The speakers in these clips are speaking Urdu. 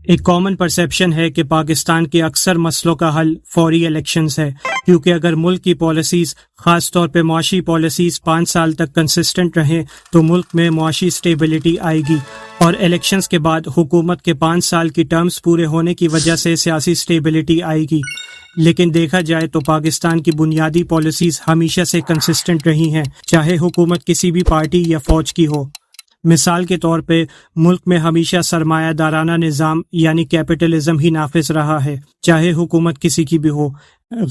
ایک کامن پرسیپشن ہے کہ پاکستان کے اکثر مسئلوں کا حل فوری الیکشنز ہے، کیونکہ اگر ملک کی پالیسیز خاص طور پہ معاشی پالیسیز 5 سال تک کنسسٹنٹ رہیں تو ملک میں معاشی سٹیبلٹی آئے گی، اور الیکشنز کے بعد حکومت کے 5 سال کی ٹرمز پورے ہونے کی وجہ سے سیاسی سٹیبلٹی آئے گی۔ لیکن دیکھا جائے تو پاکستان کی بنیادی پالیسیز ہمیشہ سے کنسسٹنٹ رہی ہیں، چاہے حکومت کسی بھی پارٹی یا فوج کی ہو۔ مثال کے طور پہ ملک میں ہمیشہ سرمایہ دارانہ نظام یعنی کیپٹلزم ہی نافذ رہا ہے، چاہے حکومت کسی کی بھی ہو۔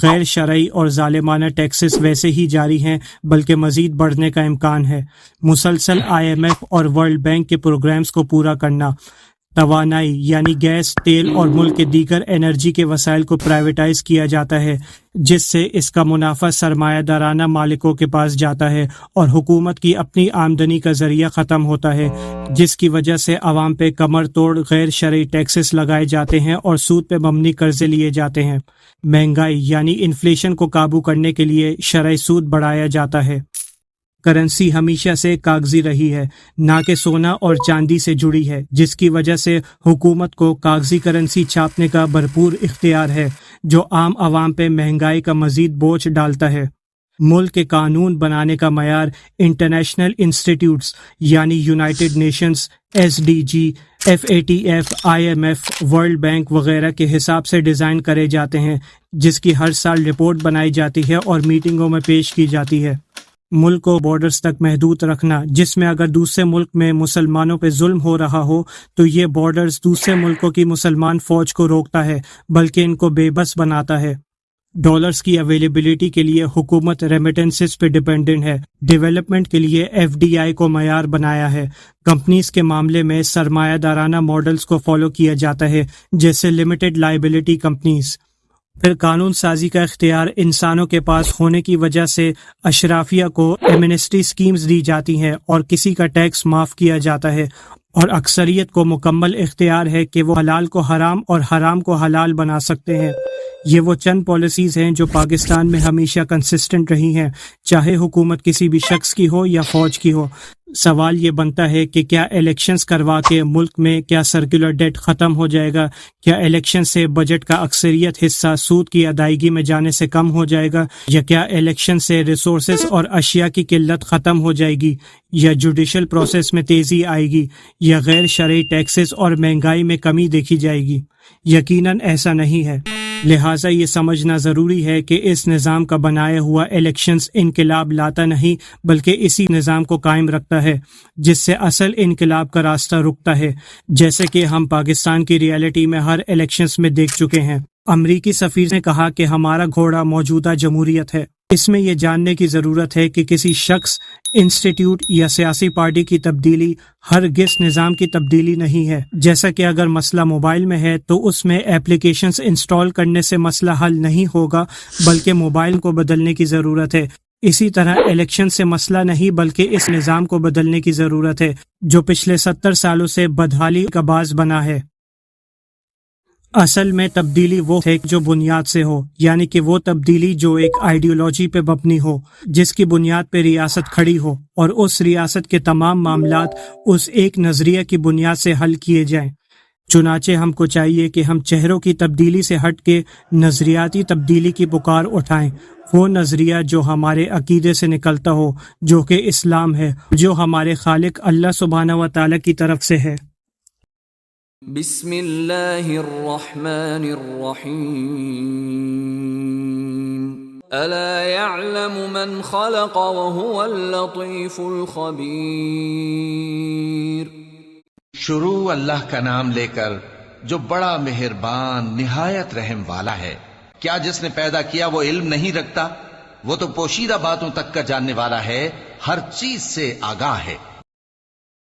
غیر شرعی اور ظالمانہ ٹیکسز ویسے ہی جاری ہیں، بلکہ مزید بڑھنے کا امکان ہے۔ مسلسل IMF اور ورلڈ بینک کے پروگرامز کو پورا کرنا، توانائی یعنی گیس، تیل اور ملک کے دیگر انرجی کے وسائل کو پرائیویٹائز کیا جاتا ہے، جس سے اس کا منافع سرمایہ دارانہ مالکوں کے پاس جاتا ہے اور حکومت کی اپنی آمدنی کا ذریعہ ختم ہوتا ہے، جس کی وجہ سے عوام پہ کمر توڑ غیر شرعی ٹیکسز لگائے جاتے ہیں اور سود پہ مبنی قرضے لیے جاتے ہیں۔ مہنگائی یعنی انفلیشن کو قابو کرنے کے لیے شرعی سود بڑھایا جاتا ہے۔ کرنسی ہمیشہ سے کاغذی رہی ہے، نہ کہ سونا اور چاندی سے جڑی ہے، جس کی وجہ سے حکومت کو کاغذی کرنسی چھاپنے کا بھرپور اختیار ہے، جو عام عوام پہ مہنگائی کا مزید بوجھ ڈالتا ہے۔ ملک کے قانون بنانے کا معیار انٹرنیشنل انسٹیٹیوٹس یعنی United nations, SDG، FATF، IMF، world bank وغیرہ کے حساب سے ڈیزائن کرے جاتے ہیں، جس کی ہر سال رپورٹ بنائی جاتی ہے اور میٹنگوں میں پیش کی جاتی ہے۔ ملک کو بارڈرز تک محدود رکھنا، جس میں اگر دوسرے ملک میں مسلمانوں پہ ظلم ہو رہا ہو تو یہ بارڈرز دوسرے ملکوں کی مسلمان فوج کو روکتا ہے بلکہ ان کو بے بس بناتا ہے۔ ڈالرز کی اویلیبلٹی کے لیے حکومت ریمیٹنسز پہ ڈیپینڈنٹ ہے۔ ڈیولپمنٹ کے لیے FDI کو معیار بنایا ہے۔ کمپنیز کے معاملے میں سرمایہ دارانہ ماڈلز کو فالو کیا جاتا ہے، جیسے لمیٹڈ لائبلٹی کمپنیز۔ پھر قانون سازی کا اختیار انسانوں کے پاس ہونے کی وجہ سے اشرافیہ کو ایمنسٹی سکیمز دی جاتی ہیں اور کسی کا ٹیکس معاف کیا جاتا ہے، اور اکثریت کو مکمل اختیار ہے کہ وہ حلال کو حرام اور حرام کو حلال بنا سکتے ہیں۔ یہ وہ چند پالیسیز ہیں جو پاکستان میں ہمیشہ کنسسٹنٹ رہی ہیں، چاہے حکومت کسی بھی شخص کی ہو یا فوج کی ہو۔ سوال یہ بنتا ہے کہ کیا الیکشنز کروا کے ملک میں کیا سرکولر ڈیٹ ختم ہو جائے گا؟ کیا الیکشن سے بجٹ کا اکثریت حصہ سود کی ادائیگی میں جانے سے کم ہو جائے گا؟ یا کیا الیکشن سے ریسورسز اور اشیاء کی قلت ختم ہو جائے گی؟ یا جوڈیشل پروسیس میں تیزی آئے گی؟ یا غیر شرعی ٹیکسز اور مہنگائی میں کمی دیکھی جائے گی؟ یقیناً ایسا نہیں ہے۔ لہٰذا یہ سمجھنا ضروری ہے کہ اس نظام کا بنایا ہوا الیکشنز انقلاب لاتا نہیں، بلکہ اسی نظام کو قائم رکھتا ہے، جس سے اصل انقلاب کا راستہ رکتا ہے، جیسے کہ ہم پاکستان کی ریالٹی میں ہر الیکشنز میں دیکھ چکے ہیں۔ امریکی سفیر نے کہا کہ ہمارا گھوڑا موجودہ جمہوریت ہے۔ اس میں یہ جاننے کی ضرورت ہے کہ کسی شخص، انسٹیٹیوٹ یا سیاسی پارٹی کی تبدیلی ہرگز نظام کی تبدیلی نہیں ہے۔ جیسا کہ اگر مسئلہ موبائل میں ہے تو اس میں ایپلیکیشنز انسٹال کرنے سے مسئلہ حل نہیں ہوگا، بلکہ موبائل کو بدلنے کی ضرورت ہے۔ اسی طرح الیکشن سے مسئلہ نہیں بلکہ اس نظام کو بدلنے کی ضرورت ہے، جو پچھلے 70 سالوں سے بدحالی کا باعث بنا ہے۔ اصل میں تبدیلی وہ ہے جو بنیاد سے ہو، یعنی کہ وہ تبدیلی جو ایک آئیڈیالوجی پہ مبنی ہو، جس کی بنیاد پہ ریاست کھڑی ہو، اور اس ریاست کے تمام معاملات اس ایک نظریہ کی بنیاد سے حل کیے جائیں۔ چنانچہ ہم کو چاہیے کہ ہم چہروں کی تبدیلی سے ہٹ کے نظریاتی تبدیلی کی پکار اٹھائیں، وہ نظریہ جو ہمارے عقیدے سے نکلتا ہو، جو کہ اسلام ہے، جو ہمارے خالق اللہ سبحانہ و تعالی کی طرف سے ہے۔ بسم اللہ الرحمن الرحیم الا يعلم من خلق وهو اللطیف الخبیر۔ شروع اللہ کا نام لے کر جو بڑا مہربان نہایت رحم والا ہے۔ کیا جس نے پیدا کیا وہ علم نہیں رکھتا؟ وہ تو پوشیدہ باتوں تک کا جاننے والا ہے، ہر چیز سے آگاہ ہے۔